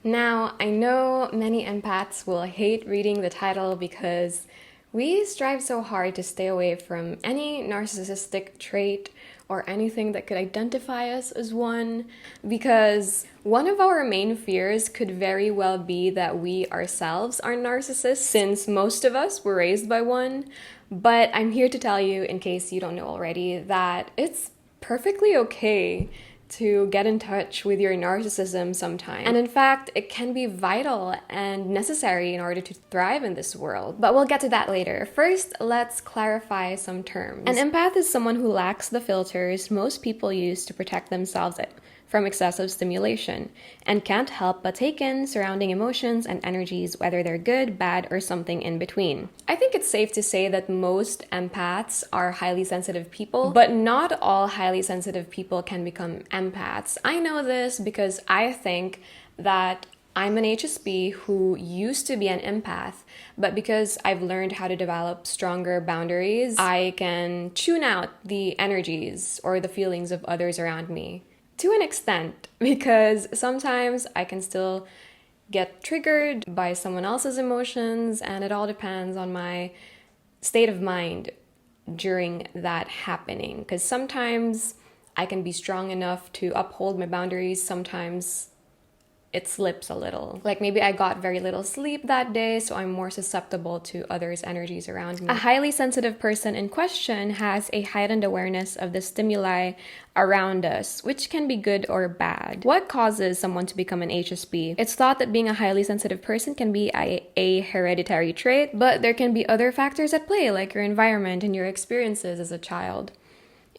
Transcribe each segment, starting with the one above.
Now, I know many empaths will hate reading the title because we strive so hard to stay away from any narcissistic trait or anything that could identify us as one, because one of our main fears could very well be that we ourselves are narcissists, since most of us were raised by one. But I'm here to tell you, in case you don't know already, that it's perfectly okay to get in touch with your narcissism sometimes. And in fact, it can be vital and necessary in order to thrive in this world. But we'll get to that later. First, let's clarify some terms. An empath is someone who lacks the filters most people use to protect themselves from excessive stimulation, and can't help but take in surrounding emotions and energies, whether they're good, bad, or something in between. I think it's safe to say that most empaths are highly sensitive people, but not all highly sensitive people can become empaths. I know this because I think that I'm an HSP who used to be an empath, but because I've learned how to develop stronger boundaries, I can tune out the energies or the feelings of others around me. To an extent, because sometimes I can still get triggered by someone else's emotions, and it all depends on my state of mind during that happening. Because sometimes I can be strong enough to uphold my boundaries, sometimes it slips a little. Like maybe I got very little sleep that day, so I'm more susceptible to others' energies around me. A highly sensitive person in question has a heightened awareness of the stimuli around us, which can be good or bad. What causes someone to become an HSP? It's thought that being a highly sensitive person can be a hereditary trait, but there can be other factors at play, like your environment and your experiences as a child.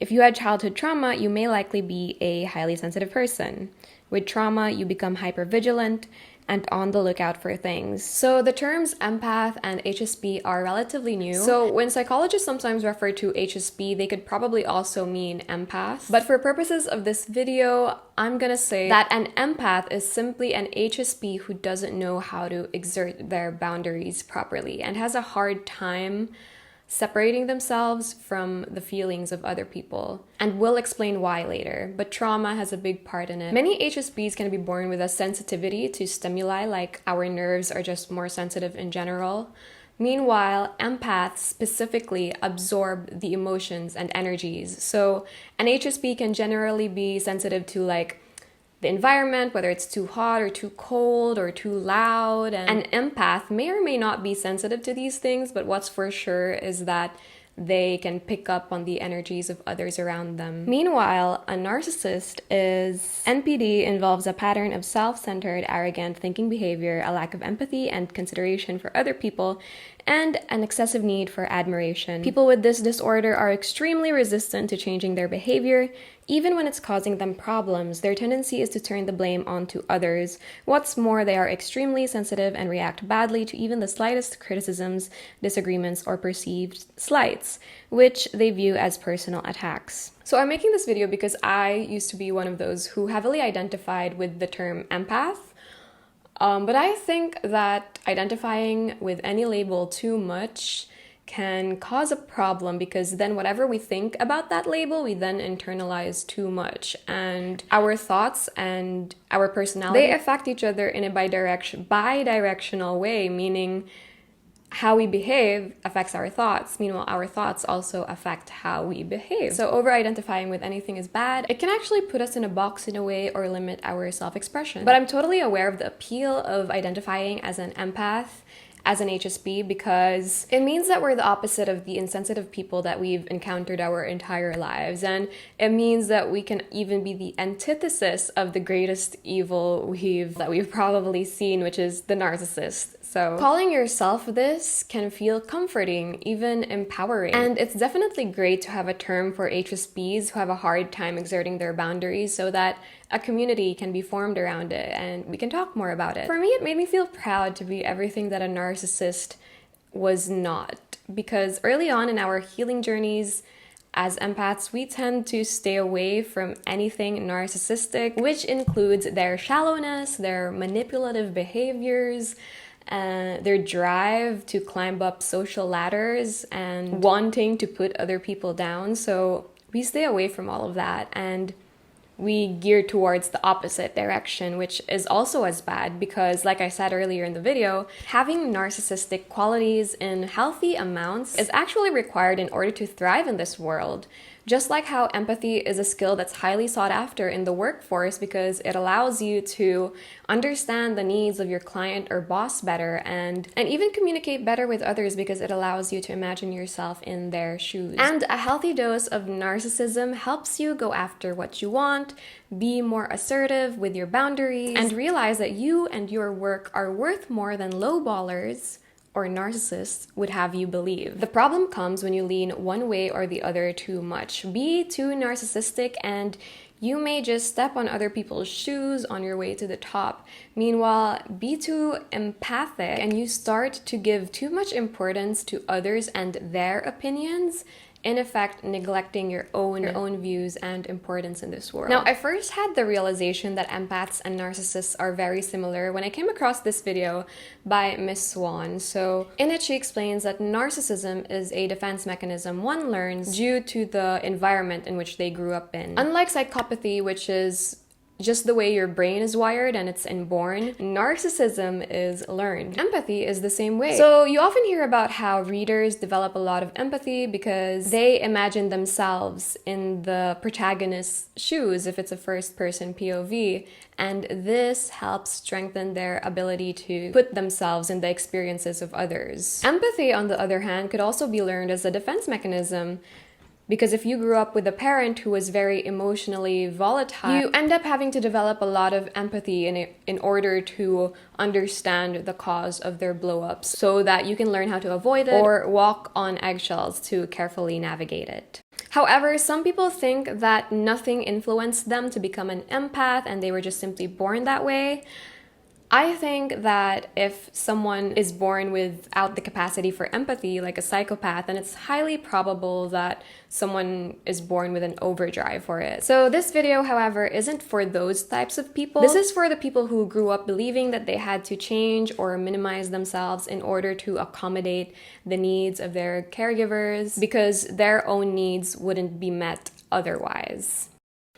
If you had childhood trauma, you may likely be a highly sensitive person. With trauma, you become hypervigilant and on the lookout for things. So the terms empath and HSP are relatively new. So when psychologists sometimes refer to HSP, they could probably also mean empath. But for purposes of this video, I'm gonna say that an empath is simply an HSP who doesn't know how to exert their boundaries properly and has a hard time separating themselves from the feelings of other people. And we'll explain why later, but trauma has a big part in it. Many HSPs can be born with a sensitivity to stimuli, like our nerves are just more sensitive in general. Meanwhile, empaths specifically absorb the emotions and energies. So an HSP can generally be sensitive to like the environment, whether it's too hot or too cold or too loud. And an empath may or may not be sensitive to these things, but what's for sure is that they can pick up on the energies of others around them. Meanwhile, a narcissist is NPD involves a pattern of self-centered, arrogant thinking behavior, a lack of empathy and consideration for other people, and an excessive need for admiration. People with this disorder are extremely resistant to changing their behavior, even when it's causing them problems. Their tendency is to turn the blame onto others. What's more, they are extremely sensitive and react badly to even the slightest criticisms, disagreements, or perceived slights, which they view as personal attacks. So I'm making this video because I used to be one of those who heavily identified with the term empath. But I think that identifying with any label too much can cause a problem, because then whatever we think about that label, we then internalize too much, and our thoughts and our personality, they affect each other in a bi-directional way, meaning how we behave affects our thoughts. Meanwhile, our thoughts also affect how we behave. So over-identifying with anything is bad. It can actually put us in a box in a way or limit our self-expression. But I'm totally aware of the appeal of identifying as an empath, as an HSP, because it means that we're the opposite of the insensitive people that we've encountered our entire lives. And it means that we can even be the antithesis of the greatest evil that we've probably seen, which is the narcissist. So calling yourself this can feel comforting, even empowering. And it's definitely great to have a term for HSPs who have a hard time exerting their boundaries, so that a community can be formed around it and we can talk more about it. For me, it made me feel proud to be everything that a narcissist was not, because early on in our healing journeys as empaths, we tend to stay away from anything narcissistic, which includes their shallowness, their manipulative behaviors, their drive to climb up social ladders and wanting to put other people down. So we stay away from all of that, and we gear towards the opposite direction, which is also as bad because, like I said earlier in the video, having narcissistic qualities in healthy amounts is actually required in order to thrive in this world. Just like how empathy is a skill that's highly sought after in the workforce because it allows you to understand the needs of your client or boss better and even communicate better with others because it allows you to imagine yourself in their shoes. And a healthy dose of narcissism helps you go after what you want, be more assertive with your boundaries, and realize that you and your work are worth more than lowballers or narcissists would have you believe. The problem comes when you lean one way or the other too much. Be too narcissistic and you may just step on other people's shoes on your way to the top. Meanwhile, be too empathic and you start to give too much importance to others and their opinions, in effect neglecting your own views and importance in this world. Now, I first had the realization that empaths and narcissists are very similar when I came across this video by Miss Swan. So in it, she explains that narcissism is a defense mechanism one learns due to the environment in which they grew up in. Unlike psychopathy, which is just the way your brain is wired and it's inborn, narcissism is learned. Empathy is the same way. So you often hear about how readers develop a lot of empathy because they imagine themselves in the protagonist's shoes if it's a first-person POV, and this helps strengthen their ability to put themselves in the experiences of others. Empathy, on the other hand, could also be learned as a defense mechanism. Because if you grew up with a parent who was very emotionally volatile, you end up having to develop a lot of empathy in order to understand the cause of their blow-ups so that you can learn how to avoid it or walk on eggshells to carefully navigate it. However, some people think that nothing influenced them to become an empath and they were just simply born that way. I think that if someone is born without the capacity for empathy, like a psychopath, then it's highly probable that someone is born with an overdrive for it. So this video, however, isn't for those types of people. This is for the people who grew up believing that they had to change or minimize themselves in order to accommodate the needs of their caregivers because their own needs wouldn't be met otherwise.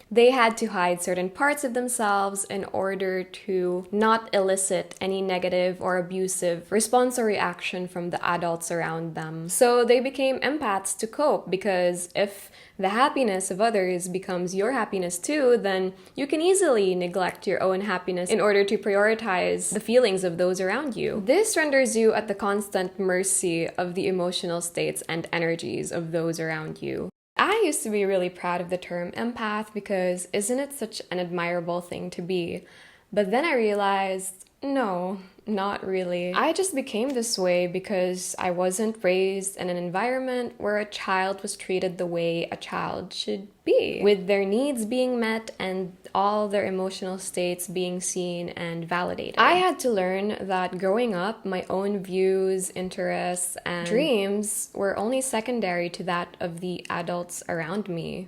They had to hide certain parts of themselves in order to not elicit any negative or abusive response or reaction from the adults around them. So they became empaths to cope because if the happiness of others becomes your happiness too, then you can easily neglect your own happiness in order to prioritize the feelings of those around you. This renders you at the constant mercy of the emotional states and energies of those around you. I used to be really proud of the term empath because isn't it such an admirable thing to be? But then I realized, no, not really. I just became this way because I wasn't raised in an environment where a child was treated the way a child should be, with their needs being met and all their emotional states being seen and validated. I had to learn that growing up, my own views, interests, and dreams were only secondary to that of the adults around me.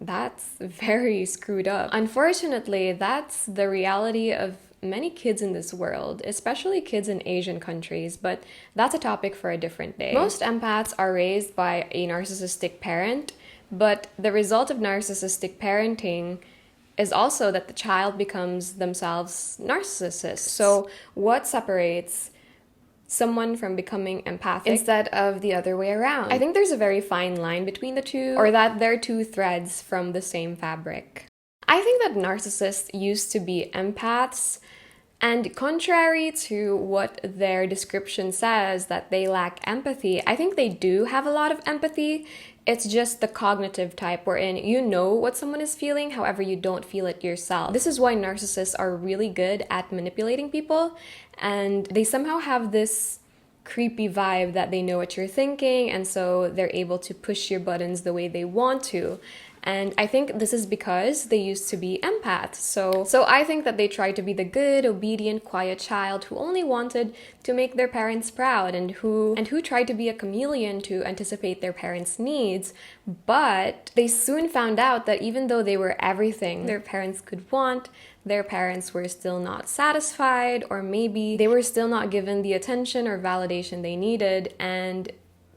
That's very screwed up. Unfortunately, that's the reality of many kids in this world, especially kids in Asian countries, but that's a topic for a different day. Most empaths are raised by a narcissistic parent, but the result of narcissistic parenting is also that the child becomes themselves narcissists. So what separates someone from becoming empathic instead of the other way around? I think there's a very fine line between the two, or that they're two threads from the same fabric. I think that narcissists used to be empaths, and contrary to what their description says, that they lack empathy, I think they do have a lot of empathy. It's just the cognitive type wherein you know what someone is feeling, however you don't feel it yourself. This is why narcissists are really good at manipulating people, and they somehow have this creepy vibe that they know what you're thinking, and so they're able to push your buttons the way they want to. And I think this is because they used to be empaths. So I think that they tried to be the good, obedient, quiet child who only wanted to make their parents proud and who tried to be a chameleon to anticipate their parents' needs. But they soon found out that even though they were everything their parents could want, their parents were still not satisfied, or maybe they were still not given the attention or validation they needed, and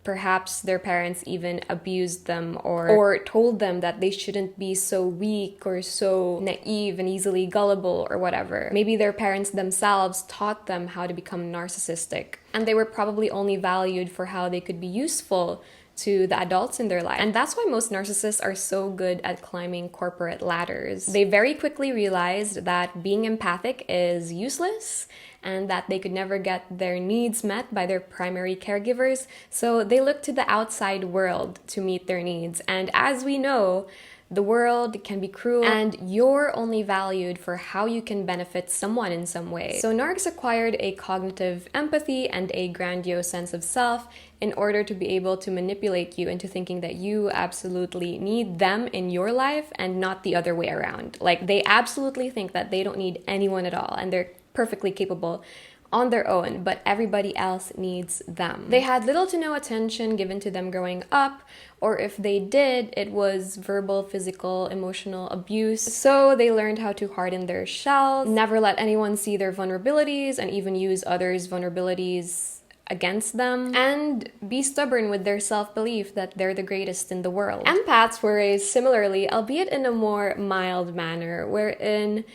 perhaps their parents even abused them or told them that they shouldn't be so weak or so naive and easily gullible or whatever. Maybe their parents themselves taught them how to become narcissistic, and they were probably only valued for how they could be useful to the adults in their life. And that's why most narcissists are so good at climbing corporate ladders. They very quickly realized that being empathic is useless and that they could never get their needs met by their primary caregivers, so they looked to the outside world to meet their needs. And as we know, the world can be cruel, and you're only valued for how you can benefit someone in some way. So narcs acquired a cognitive empathy and a grandiose sense of self in order to be able to manipulate you into thinking that you absolutely need them in your life and not the other way around. Like, they absolutely think that they don't need anyone at all, and they're perfectly capable on their own, but everybody else needs them. They had little to no attention given to them growing up, or if they did, it was verbal, physical, emotional abuse. So they learned how to harden their shells, never let anyone see their vulnerabilities, and even use others' vulnerabilities against them, and be stubborn with their self-belief that they're the greatest in the world. Empaths were raised similarly, albeit in a more mild manner, wherein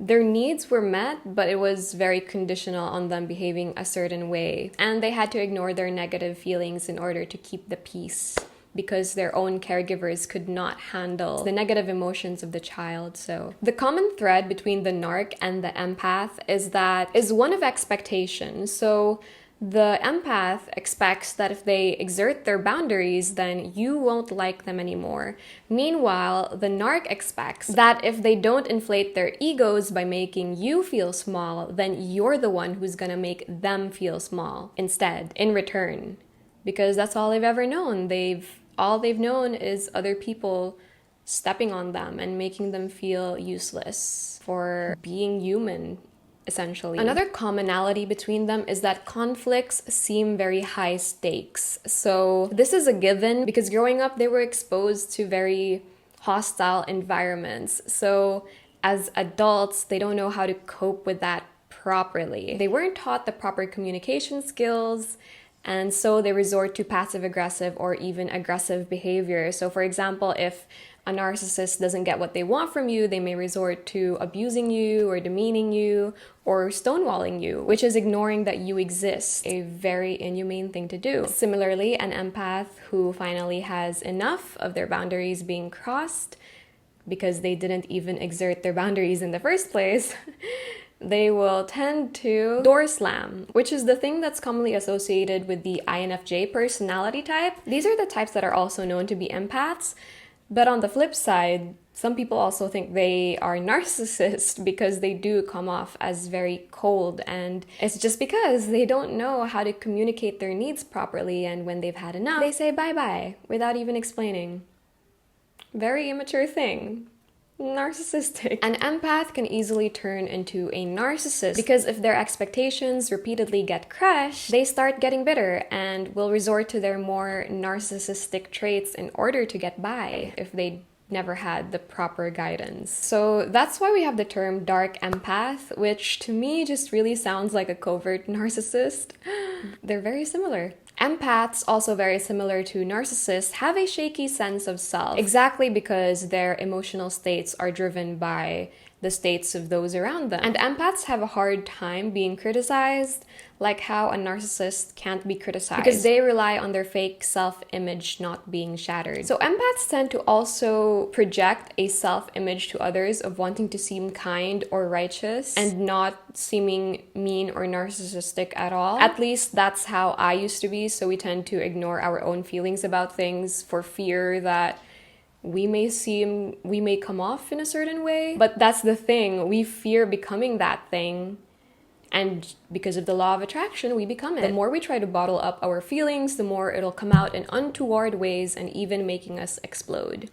their needs were met, but it was very conditional on them behaving a certain way. And they had to ignore their negative feelings in order to keep the peace, because their own caregivers could not handle the negative emotions of the child. So the common thread between the narc and the empath is one of expectation. So the empath expects that if they exert their boundaries, then you won't like them anymore. Meanwhile, the narc expects that if they don't inflate their egos by making you feel small, then you're the one who's gonna make them feel small instead, in return. Because that's all they've ever known. All they've known is other people stepping on them and making them feel useless for being human, essentially. Another commonality between them is that conflicts seem very high stakes. So this is a given because growing up they were exposed to very hostile environments. So as adults, they don't know how to cope with that properly. They weren't taught the proper communication skills, and so they resort to passive-aggressive or even aggressive behavior. So for example, if a narcissist doesn't get what they want from you, they may resort to abusing you or demeaning you or stonewalling you, which is ignoring that you exist, a very inhumane thing to do. Similarly, an empath who finally has enough of their boundaries being crossed because they didn't even exert their boundaries in the first place, they will tend to door slam, which is the thing that's commonly associated with the INFJ personality type. These are the types that are also known to be empaths. But on the flip side, some people also think they are narcissists because they do come off as very cold, and it's just because they don't know how to communicate their needs properly, and when they've had enough, they say bye-bye without even explaining. Very immature thing. Narcissistic. An empath can easily turn into a narcissist because if their expectations repeatedly get crushed, they start getting bitter and will resort to their more narcissistic traits in order to get by if they never had the proper guidance. So that's why we have the term dark empath, which to me just really sounds like a covert narcissist. They're very similar. Empaths, also very similar to narcissists, have a shaky sense of self, exactly because their emotional states are driven by the states of those around them. And empaths have a hard time being criticized, like how a narcissist can't be criticized, because they rely on their fake self-image not being shattered. So empaths tend to also project a self-image to others of wanting to seem kind or righteous and not seeming mean or narcissistic at all. At least that's how I used to be, so we tend to ignore our own feelings about things for fear that we may come off in a certain way. But that's the thing, we fear becoming that thing, and because of the law of attraction, we become it. The more we try to bottle up our feelings, the more it'll come out in untoward ways and even making us explode.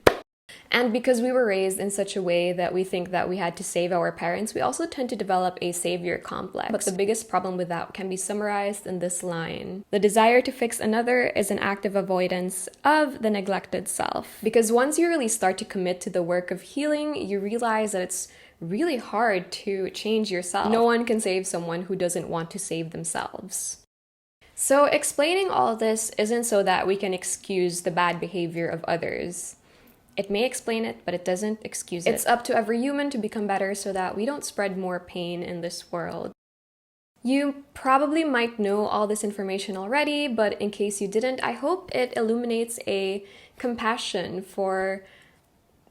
And because we were raised in such a way that we think that we had to save our parents, we also tend to develop a savior complex. But the biggest problem with that can be summarized in this line: the desire to fix another is an active avoidance of the neglected self. Because once you really start to commit to the work of healing, you realize that it's really hard to change yourself. No one can save someone who doesn't want to save themselves. So explaining all this isn't so that we can excuse the bad behavior of others. It may explain it, but it doesn't excuse it. It's up to every human to become better so that we don't spread more pain in this world. You probably might know all this information already, but in case you didn't, I hope it illuminates a compassion for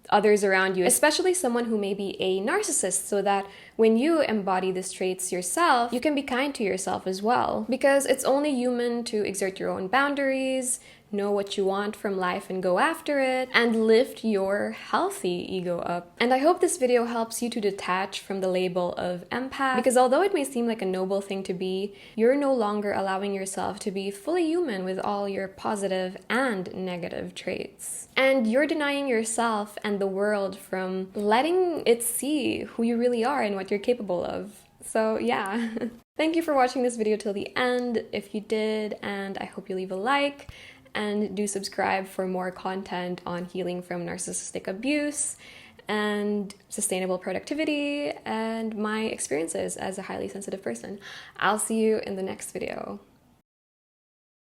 others around you, especially someone who may be a narcissist, so that when you embody these traits yourself, you can be kind to yourself as well. Because it's only human to exert your own boundaries, know what you want from life and go after it, and lift your healthy ego up. And I hope this video helps you to detach from the label of empath, because although it may seem like a noble thing to be, you're no longer allowing yourself to be fully human with all your positive and negative traits. And you're denying yourself and the world from letting it see who you really are and what you're capable of. So yeah. Thank you for watching this video till the end, if you did, and I hope you leave a like. And do subscribe for more content on healing from narcissistic abuse and sustainable productivity and my experiences as a highly sensitive person. I'll see you in the next video.